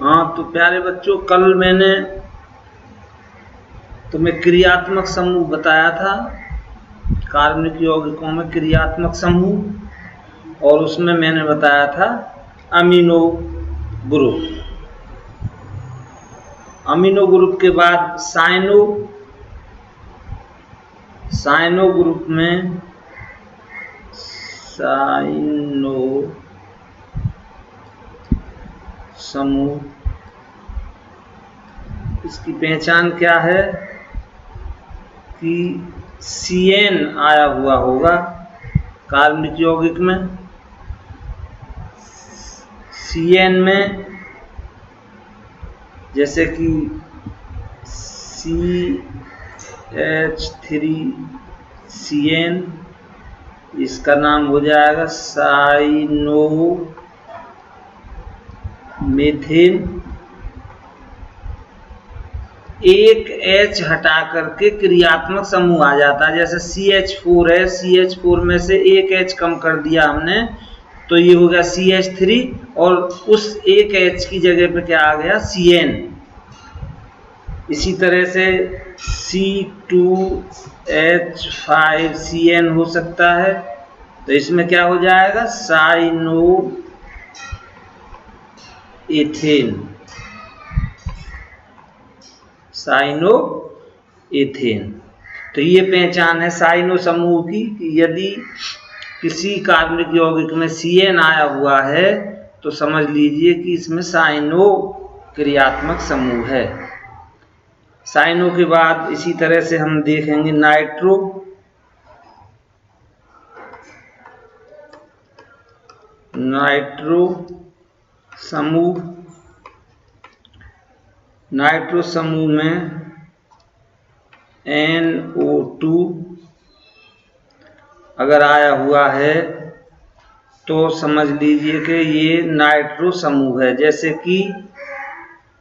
हाँ, तो प्यारे बच्चों, कल मैंने तुम्हें क्रियात्मक समूह बताया था, कार्बनिक यौगिकों में क्रियात्मक समूह, और उसमें मैंने बताया था अमीनो ग्रुप। अमीनो ग्रुप के बाद साइनो ग्रुप में साइनो समूह, इसकी पहचान क्या है कि CN आया हुआ होगा कार्बनिक यौगिक में। CN में जैसे कि CH3CN, इसका नाम हो जाएगा साइनोमेथेन। एक H हटा करके क्रियात्मक समूह आ जाता है। जैसे CH4 है, CH4 में से एक H कम कर दिया हमने, तो ये हो गया CH3, और उस एक H की जगह पे क्या आ गया, CN। इसी तरह से C2H5CN हो सकता है, तो इसमें क्या हो जाएगा, साइनोएथेन। तो ये पहचान है साइनो समूह की कि यदि किसी कार्बनिक यौगिक में CN आया हुआ है तो समझ लीजिए कि इसमें साइनो क्रियात्मक समूह है। साइनो के बाद इसी तरह से हम देखेंगे नाइट्रो समूह। नाइट्रो समूह में NO2 अगर आया हुआ है तो समझ लीजिए कि ये नाइट्रो समूह है। जैसे कि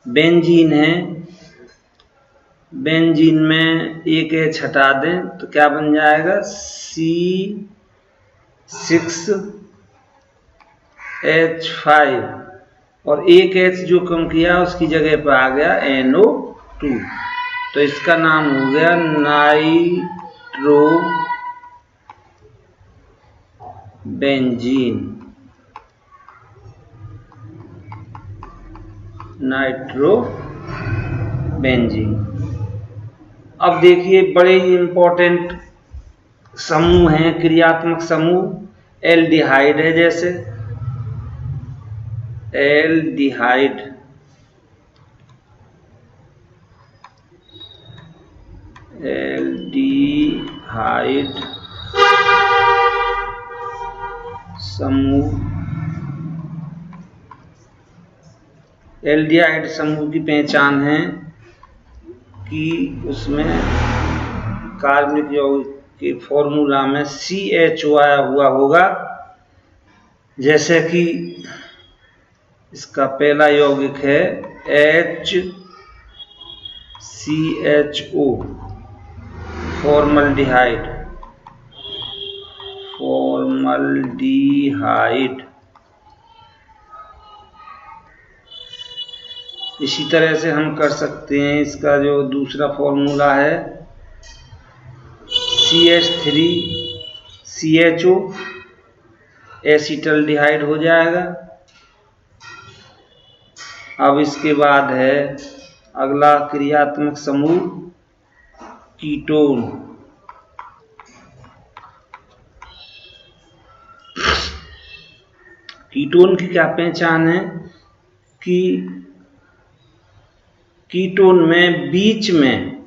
बेंजीन है, बेंजीन में एक H हटा दें तो क्या बन जाएगा, C6H5, और एक H जो कम किया उसकी जगह पर आ गया NO2, तो इसका नाम हो गया नाइट्रोबेंजीन। अब देखिए, बड़े ही इंपॉर्टेंट समूह हैं क्रियात्मक समूह। एल्डिहाइड है, जैसे एल्डिहाइड, समूह। एल्डिहाइड समूह की पहचान है कि उसमें कार्बनिक यौगिक के फॉर्मूला में CHO आया हुआ होगा। जैसे कि इसका पहला यौगिक है HCHO, फॉर्मल्डिहाइड। इसी तरह से हम कर सकते हैं, इसका जो दूसरा फॉर्मूला है CH3CHO, एसिटल्डिहाइड हो जाएगा। अब इसके बाद है अगला क्रियात्मक समूह कीटोन। कीटोन की क्या पहचान है कि कीटोन में बीच में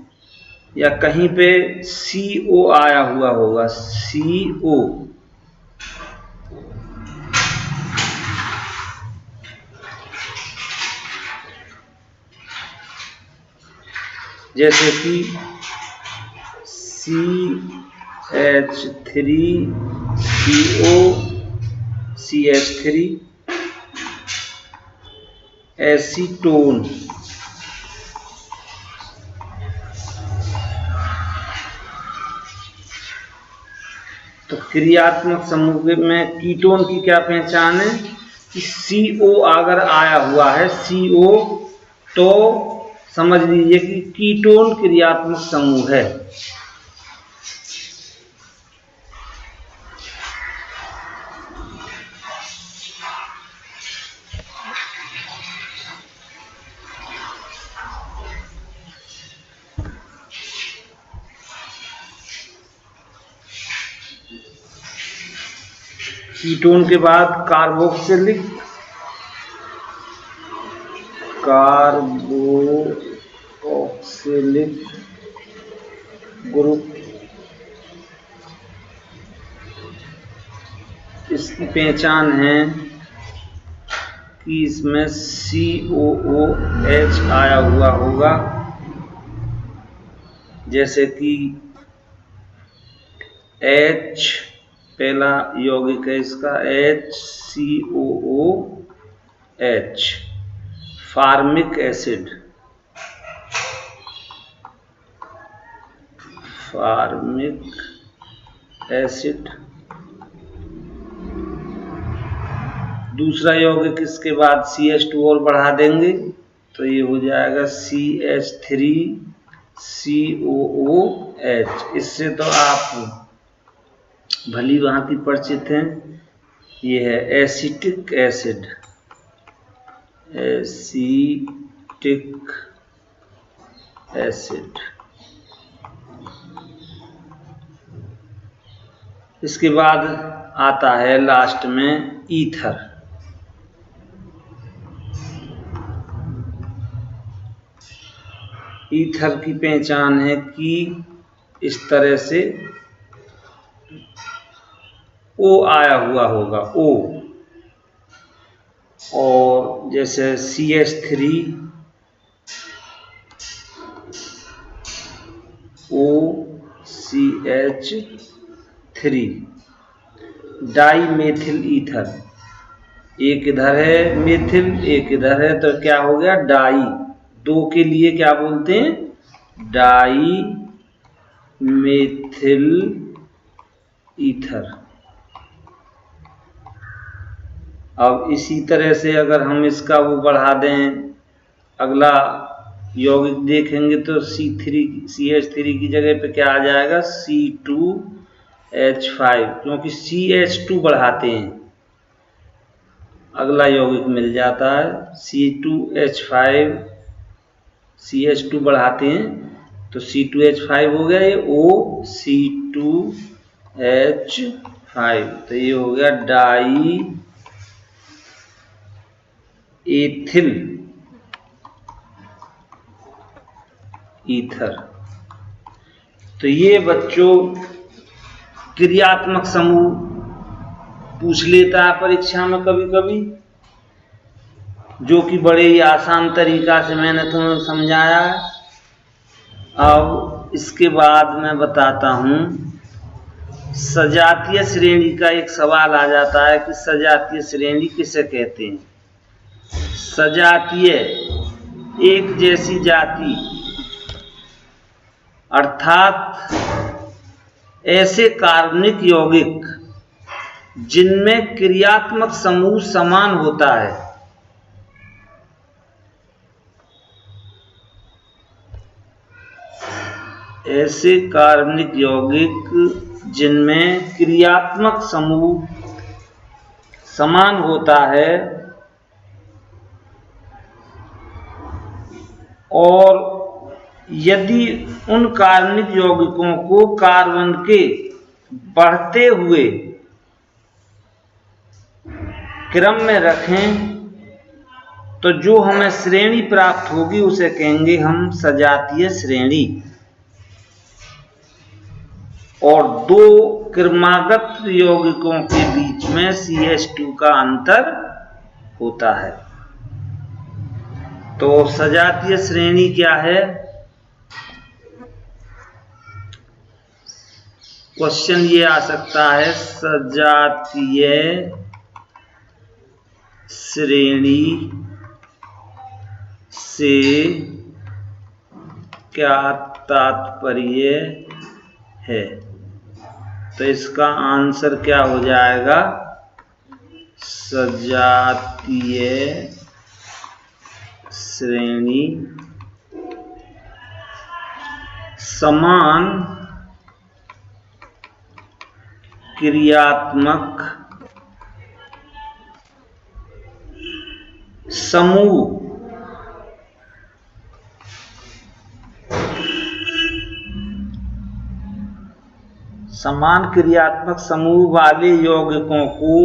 या कहीं पे CO आया हुआ होगा, CO। जैसे कि CH3CO, CH3 एसीटोन। तो क्रियात्मक समूह में कीटोन की क्या पहचान है कि CO अगर आया हुआ है CO, तो समझ लीजिए कि कीटोन क्रियात्मक समूह है। कीटोन के बाद कार्बोक्सिलिक ग्रुप, इसकी पहचान है कि इसमें COOH आया हुआ होगा, जैसे कि H पहला यौगिक है इसका HCOOH, फार्मिक एसिड, दूसरा यौगिक इसके बाद CH2 और बढ़ा देंगे तो ये हो जाएगा CH3COOH। इससे तो आप भली भांति परिचित हैं, ये है एसिटिक एसिड, इसके बाद आता है लास्ट में ईथर। ईथर की पहचान है कि इस तरह से O आया हुआ होगा, O, और जैसे CH3OCH3 डाई मेथिल ईथर, एक इधर है मेथिल एक इधर है, तो क्या हो गया डाई, दो के लिए क्या बोलते हैं डाई मेथिल ईथर। अब इसी तरह से अगर हम इसका वो बढ़ा दें, अगला यौगिक देखेंगे तो CH3 की जगह पे क्या आ जाएगा C2H5, क्योंकि CH2 बढ़ाते हैं, अगला यौगिक मिल जाता है C2H5, CH2 बढ़ाते हैं तो C2H5 हो गया, ये OC2H5, तो ये हो गया डाई एथिल ईथर। तो ये बच्चों क्रियात्मक समूह पूछ लेता है परीक्षा में कभी कभी, जो कि बड़े ही आसान तरीका से मैंने तुम्हें समझाया है। अब इसके बाद मैं बताता हूँ सजातीय श्रेणी का एक सवाल आ जाता है कि सजातीय श्रेणी किसे कहते हैं। सजातीय एक जैसी जाति, अर्थात ऐसे कार्बनिक यौगिक जिनमें क्रियात्मक समूह समान होता है। ऐसे कार्बनिक यौगिक जिनमें क्रियात्मक समूह समान होता है और यदि उन कार्बनिक यौगिकों को कार्बन के बढ़ते हुए क्रम में रखें तो जो हमें श्रेणी प्राप्त होगी उसे कहेंगे हम सजातीय श्रेणी। और दो क्रमागत यौगिकों के बीच में CH2 का अंतर होता है। तो सजातीय श्रेणी क्या है? क्वेश्चन ये आ सकता है, सजातीय श्रेणी से क्या तात्पर्य है? तो इसका आंसर क्या हो जाएगा, सजातीय श्रेणी समान क्रियात्मक समूह समान क्रियात्मक समूह वाले यौगिकों को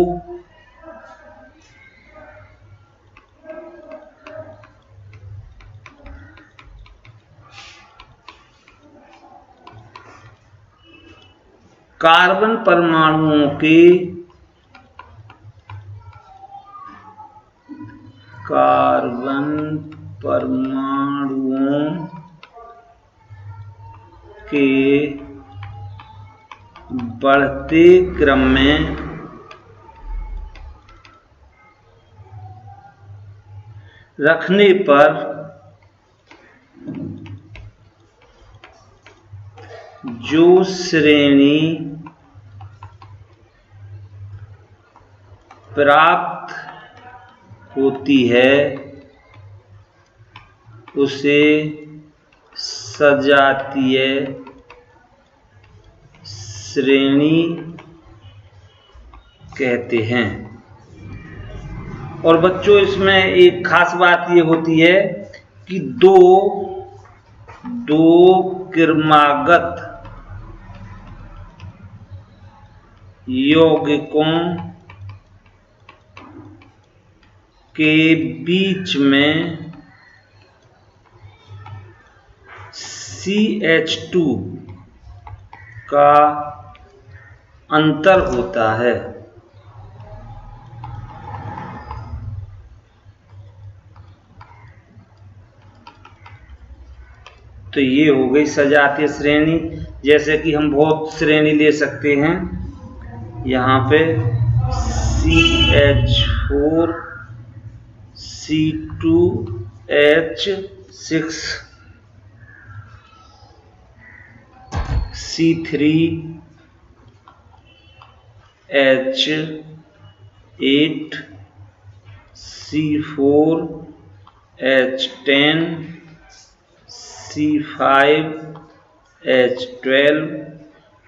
कार्बन परमाणुओं के बढ़ते क्रम में रखने पर जो श्रेणी प्राप्त होती है उसे सजातीय श्रेणी कहते हैं। और बच्चों इसमें एक खास बात ये होती है कि दो क्रमागत यौगिकों के बीच में CH2 का अंतर होता है। तो ये हो गई सजातीय श्रेणी। जैसे कि हम बहुत श्रेणी ले सकते हैं, यहाँ पे CH4 C2H6 C3H8 C4H10 C5H12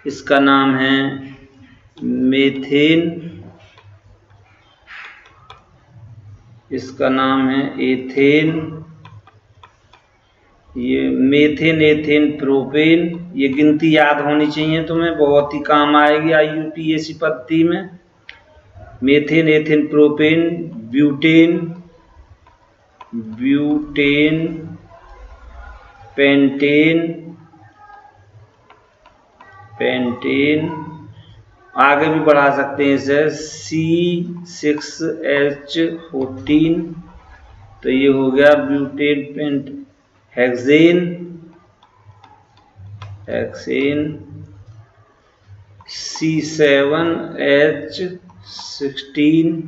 इसका नाम है मीथेन, इसका नाम है एथेन। ये मीथेन, एथेन, प्रोपेन, ये गिनती याद होनी चाहिए तुम्हें, बहुत ही काम आएगी IUPAC पद्धति में। Methane, ethane, propane, butane, pentane, आगे भी बढ़ा सकते हैं इसे, C6H14, तो ये हो गया ब्यूटेन, पेंट, हेक्सेन, C7H16,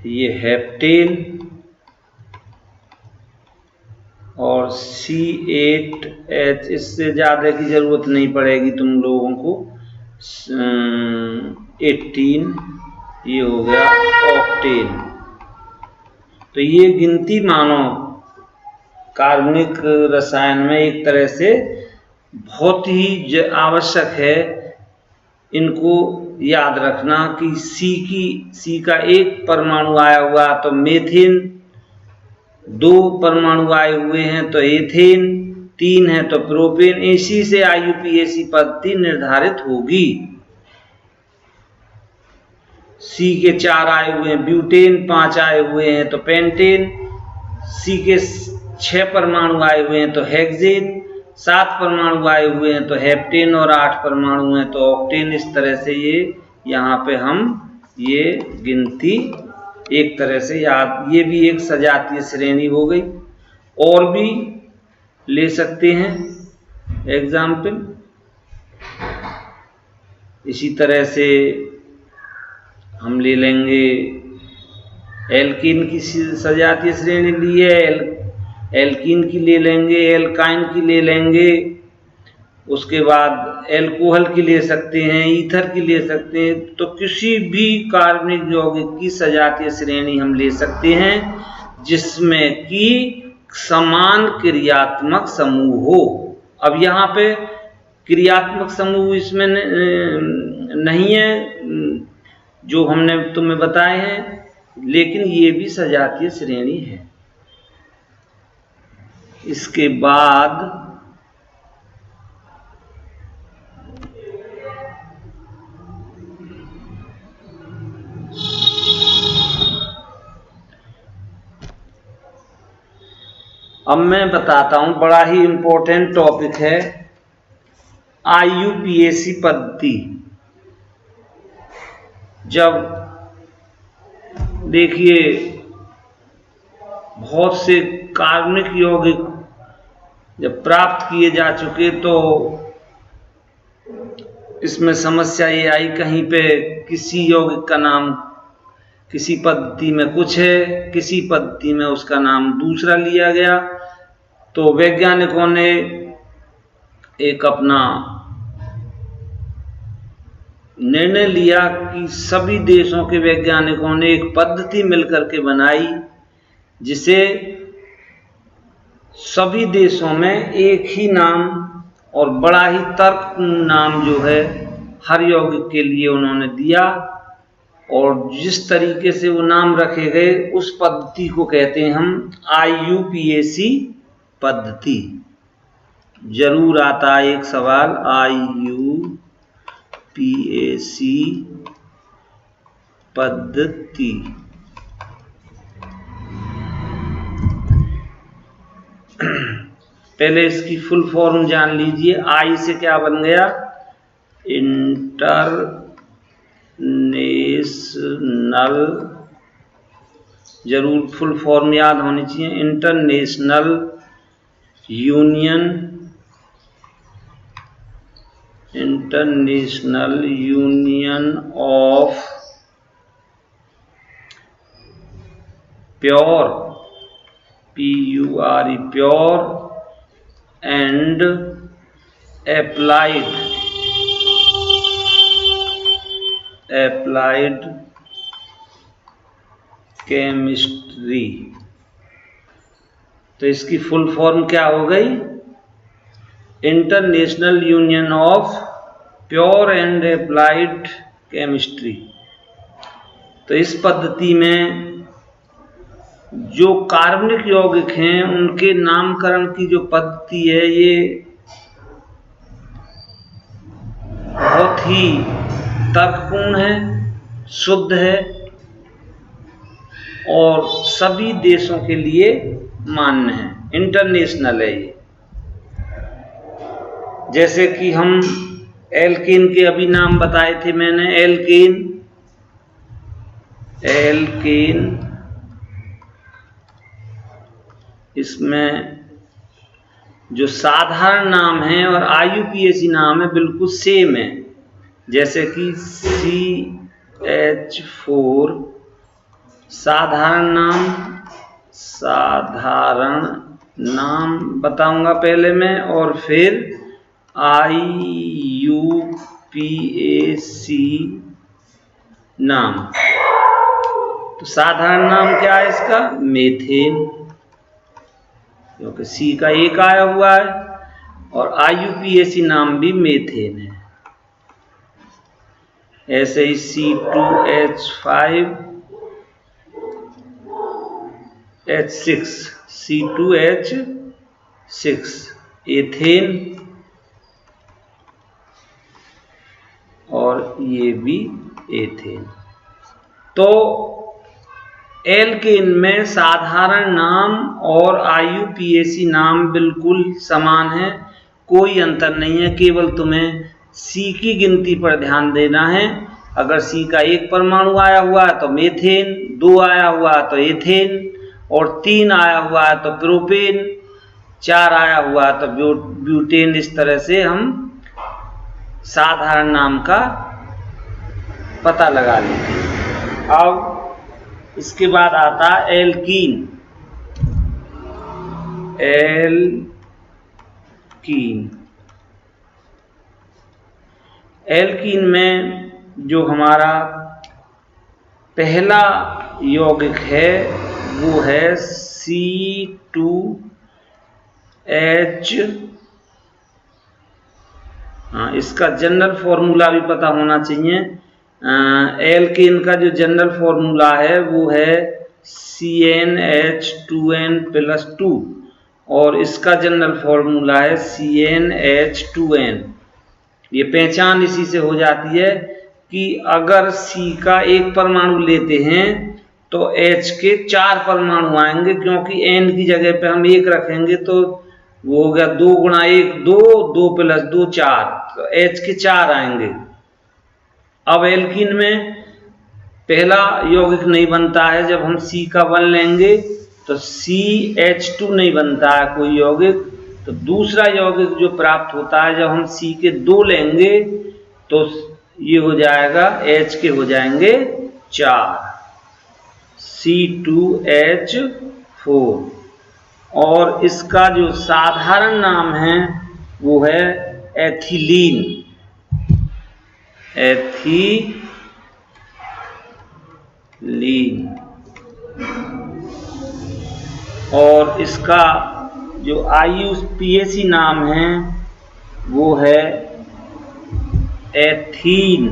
ये हेप्टेन, और C8H, इससे ज़्यादा की ज़रूरत नहीं पड़ेगी तुम लोगों को, 18, ये हो गया ऑक्टेन। तो ये गिनती मानो कार्बनिक रसायन में एक तरह से बहुत ही आवश्यक है इनको याद रखना कि C का एक परमाणु आया हुआ तो मीथेन, 2 परमाणु आए हुए हैं तो एथेन, 3 है तो प्रोपेन। इसी से IUPAC पद्धति निर्धारित होगी। C के 4 आए हुए हैं ब्यूटेन, 5 आए हुए हैं तो पेंटेन, C के 6 परमाणु आए हुए हैं तो हेक्सेन, 7 परमाणु आए हुए हैं तो हेप्टेन, और 8 परमाणु हैं तो ऑक्टेन। इस तरह से ये यहाँ पे हम ये गिनती एक तरह से याद, ये भी एक सजातीय श्रेणी हो गई। और भी ले सकते हैं एग्जाम्पल, इसी तरह से हम ले लेंगे एल्कीन की सजातीय श्रेणी ली है, एल्कीन की ले लेंगे, एल्काइन की ले लेंगे, उसके बाद एल्कोहल की ले सकते हैं, ईथर की ले सकते हैं। तो किसी भी कार्बनिक यौगिक की सजातीय श्रेणी हम ले सकते हैं जिसमें कि समान क्रियात्मक समूह हो। अब यहाँ पे क्रियात्मक समूह इसमें नहीं है जो हमने तुम्हें बताए हैं, लेकिन ये भी सजातीय श्रेणी है। इसके बाद अब मैं बताता हूं, बड़ा ही इंपॉर्टेंट टॉपिक है IUPAC पद्धति। जब देखिए बहुत से कार्बनिक यौगिक जब प्राप्त किए जा चुके तो इसमें समस्या ये आई, कहीं पे किसी यौगिक का नाम किसी पद्धति में कुछ है, किसी पद्धति में उसका नाम दूसरा लिया गया। तो वैज्ञानिकों ने एक अपना निर्णय लिया कि सभी देशों के वैज्ञानिकों ने एक पद्धति मिलकर के बनाई जिसे सभी देशों में एक ही नाम और बड़ा ही तर्कपूर्ण नाम जो है हर यौगिक के लिए उन्होंने दिया, और जिस तरीके से वो नाम रखे गए उस पद्धति को कहते हैं हम IUPAC पद्धति। जरूर आता है एक सवाल, IUPAC पद्धति। पहले इसकी फुल फॉर्म जान लीजिए। आई से क्या बन गया? इंटरनेशनल, जरूर फुल फॉर्म याद होनी चाहिए, international union of pure, PURE, pure and applied chemistry. तो इसकी फुल फॉर्म क्या हो गई? International union of pure and applied chemistry. तो इस पद्धति में जो कार्बनिक यौगिक हैं उनके नामकरण की जो पद्धति है ये बहुत ही तर्कपूर्ण है, शुद्ध है और सभी देशों के लिए मान्य है, इंटरनेशनल है ये। जैसे कि हम एल्केन के अभी नाम बताए थे मैंने, एल्केन इसमें जो साधारण नाम है और IUPAC नाम है बिल्कुल सेम है। जैसे कि CH4 साधारण नाम बताऊंगा पहले मैं, और फिर IUPAC नाम। तो साधारण नाम क्या है इसका? मेथेन, क्योंकि C का एक आया हुआ है, और IUPAC नाम भी मेथेन है। ऐसे ही C2H6 एथेन, और ये भी एथेन। तो एल्केन में साधारण नाम और IUPAC नाम बिल्कुल समान है, कोई अंतर नहीं है। केवल तुम्हें C की गिनती पर ध्यान देना है। अगर C का एक परमाणु आया हुआ है तो मेथेन, 2 आया हुआ है तो एथेन, और 3 आया हुआ है तो प्रोपेन, 4 आया हुआ है तो ब्यूटेन। इस तरह से हम साधारण नाम का पता लगा लेते हैं। अब इसके बाद आता एल्कीन। एल्कीन में जो हमारा पहला यौगिक है वो है C2H। हाँ, इसका जनरल फॉर्मूला भी पता होना चाहिए। एल्केन का जो जनरल फॉर्मूला है वो है CnH2n+2 और इसका जनरल फॉर्मूला है CnH2n। ये पहचान इसी से हो जाती है कि अगर C का एक परमाणु लेते हैं तो H के 4 परमाणु आएंगे, क्योंकि N की जगह पे हम 1 रखेंगे तो वो हो गया 2 × 1 2, 2 + 2 4, तो H के 4 आएंगे। अब एल्कीन में पहला यौगिक नहीं बनता है, जब हम C का 1 लेंगे तो CH2 नहीं बनता है कोई यौगिक। तो दूसरा यौगिक जो प्राप्त होता है जब हम C के 2 लेंगे तो ये हो जाएगा H के हो जाएंगे 4, C2H4। और इसका जो साधारण नाम है वो है एथिलीन। एथिलीन। और इसका जो IUPAC नाम है वो है एथीन।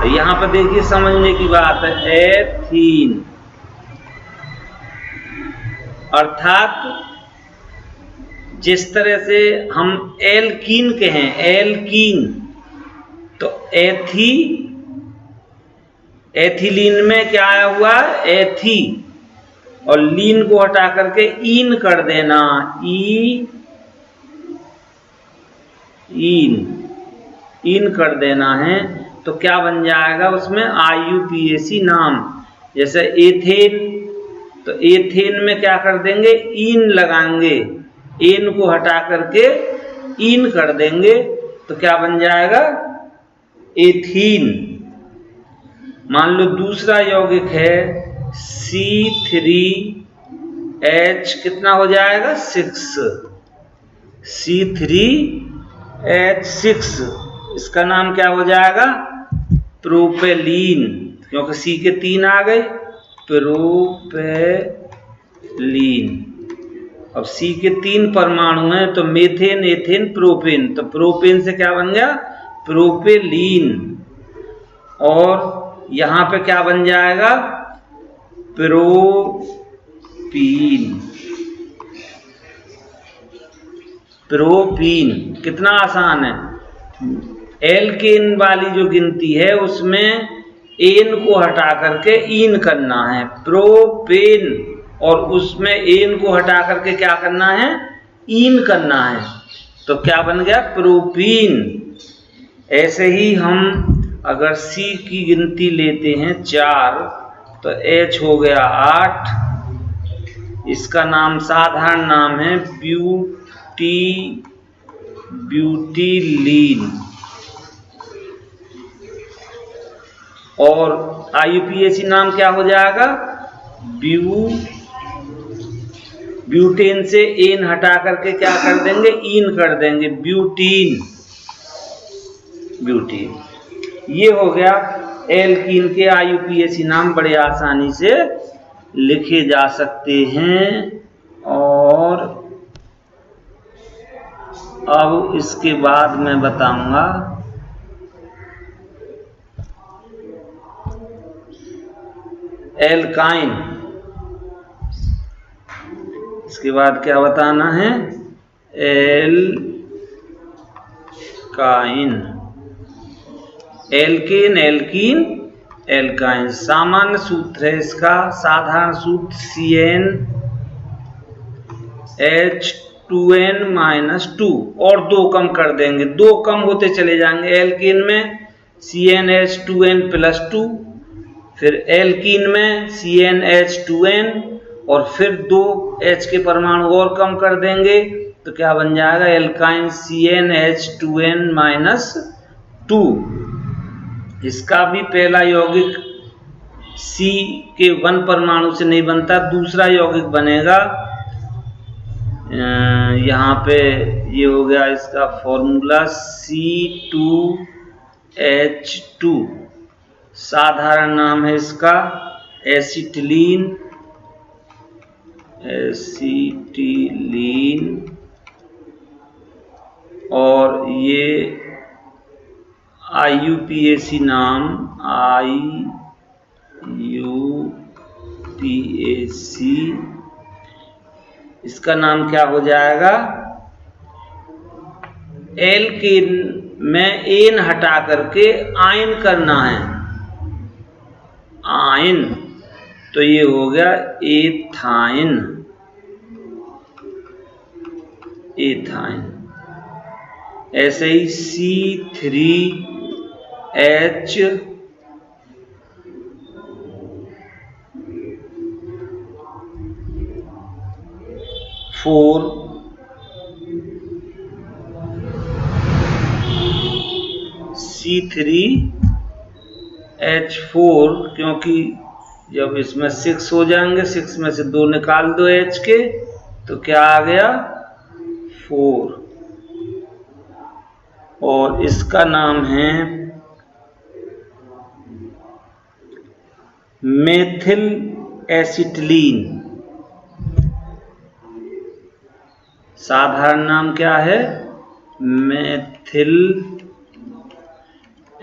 यहां पर देखिए समझने की बात है, एथीन अर्थात जिस तरह से हम एल्कीन कहें, एल्कीन, तो एथिलीन में क्या आया हुआ है, एथी, और लीन को हटा करके ईन कर देना, ईन कर देना है, तो क्या बन जाएगा उसमें IUPAC नाम। जैसे एथेन, तो एथेन में क्या कर देंगे, ईन लगाएंगे, एन को हटा करके ईन कर देंगे तो क्या बन जाएगा, एथीन। मान लो दूसरा यौगिक है C3H, कितना हो जाएगा, 6, C3H6, इसका नाम क्या हो जाएगा, प्रोपेलीन, क्योंकि C के 3 आ गए, प्रोपेलीन। अब C के 3 परमाणु हैं तो मेथेन, एथेन, प्रोपेन, तो प्रोपेन से क्या बन गया, प्रोपेलीन। और यहां पे क्या बन जाएगा, प्रोपीन। प्रोपीन कितना आसान है। एल्केन वाली जो गिनती है उसमें एन को हटा करके ईन करना है, प्रोपेन, और उसमें एन को हटा करके क्या करना है, ईन करना है, तो क्या बन गया, प्रोपीन। ऐसे ही हम अगर C की गिनती लेते हैं 4 तो H हो गया 8, इसका नाम साधारण नाम है ब्यूटीलीन। और IUPAC नाम क्या हो जाएगा, ब्यूटेन से एन हटा करके क्या कर देंगे, ईन कर देंगे, ब्यूटीन। ये हो गया एल्कीन के IUPAC नाम, बड़े आसानी से लिखे जा सकते हैं। और अब इसके बाद मैं बताऊंगा एल्काइन। इसके बाद क्या बताना है, एल्काइन। Alkene, alkene, alkyne. सामान्य सूत्र है इसका, साधारण सूत्र CnH2n-2, और 2 कम कर देंगे, 2 कम होते चले जाएंगे। एल्केन में CnH2n+2, फिर एल्कीन में CnH2n, और फिर 2 H के परमाणु और कम कर देंगे तो क्या बन जाएगा, एल्काइन CnH2n-2। इसका भी पहला यौगिक C के 1 परमाणु से नहीं बनता, दूसरा यौगिक बनेगा यहाँ पे ये हो गया इसका फॉर्मूला C2H2, साधारण नाम है इसका एसिटिलीन, और ये IUPAC नाम, IUPAC, इसका नाम क्या हो जाएगा, एल्केन में एन हटा करके आयन करना है, आयन, तो ये हो गया एथाइन, एथाइन। ऐसे ही C3H4, क्योंकि जब इसमें 6 हो जाएंगे, 6 में से 2 निकाल दो H के, तो क्या आ गया 4, और इसका नाम है मेथिल एसिटिलीन, साधारण नाम क्या है, मेथिल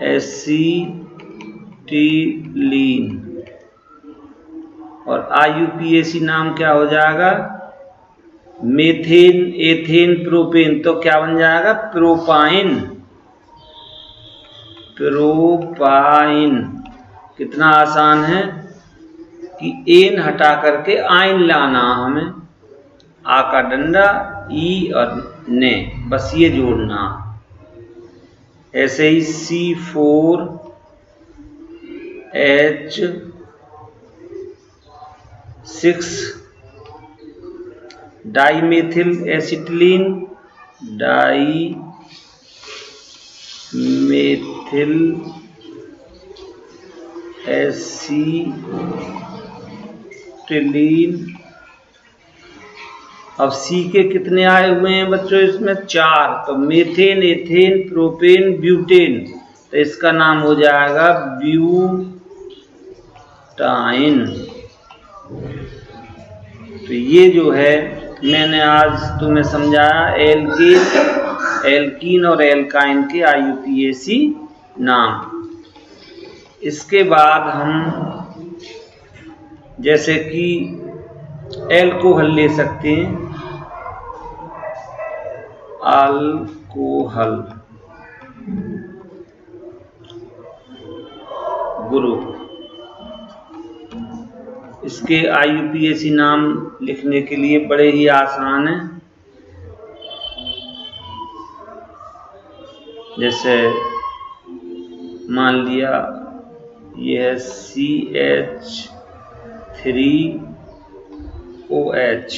एसिटिलीन, और IUPAC नाम क्या हो जाएगा, मेथेन, एथेन, प्रोपेन, तो क्या बन जाएगा प्रोपाइन, प्रोपाइन। कितना आसान है कि एन हटा करके आयन लाना, हमें आ का डंडा, ई और ने, बस ये जोड़ना। ऐसे ही C4H6 dimethyl acetylene, dimethyl acetylene. अब सी के कितने आए हुए हैं बच्चों इसमें, 4, तो मेथेन, एथेन, प्रोपेन, ब्यूटेन, तो इसका नाम हो जाएगा ब्यूटाइन। तो ये जो है मैंने आज तुम्हें समझाया एल्कीन और एल्काइन के IUPAC नाम। इसके बाद हम जैसे कि एल्कोहल ले सकते हैं, अल्कोहल ग्रुप, इसके IUPAC नाम लिखने के लिए बड़े ही आसान है। जैसे मान लिया यह CH3OH,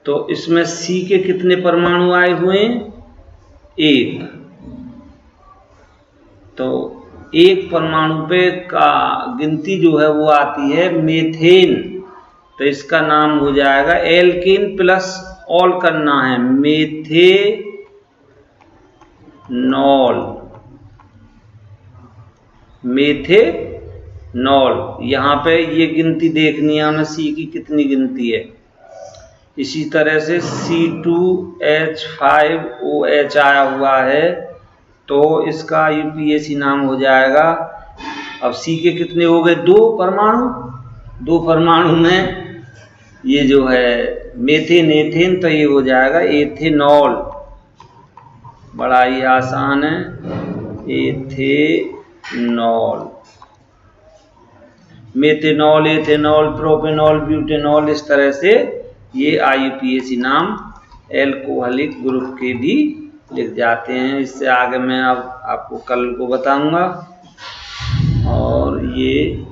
तो इसमें C के कितने परमाणु आए हुए हैं, 1, तो 1 परमाणु पे का गिनती जो है वो आती है मेथेन, तो इसका नाम हो जाएगा एल्केन प्लस ऑल करना है, मेथेनॉल, मेथेनॉल। यहाँ पे ये गिनती देखनी है हमें C की कितनी गिनती है। इसी तरह से C2H5OH आया हुआ है, तो इसका IUPAC नाम हो जाएगा, अब C के कितने हो गए, 2 परमाणु, 2 परमाणु में ये जो है मेथेन, एथेन, तो ये हो जाएगा एथेनॉल, बड़ा ही आसान है, ethanol, methanol, ethanol, propanol, butanol, इस तरह से ये IUPAC नाम एल्कोहलिक ग्रुप के भी लिख जाते हैं। इससे आगे मैं अब आपको कल को बताऊंगा। और ये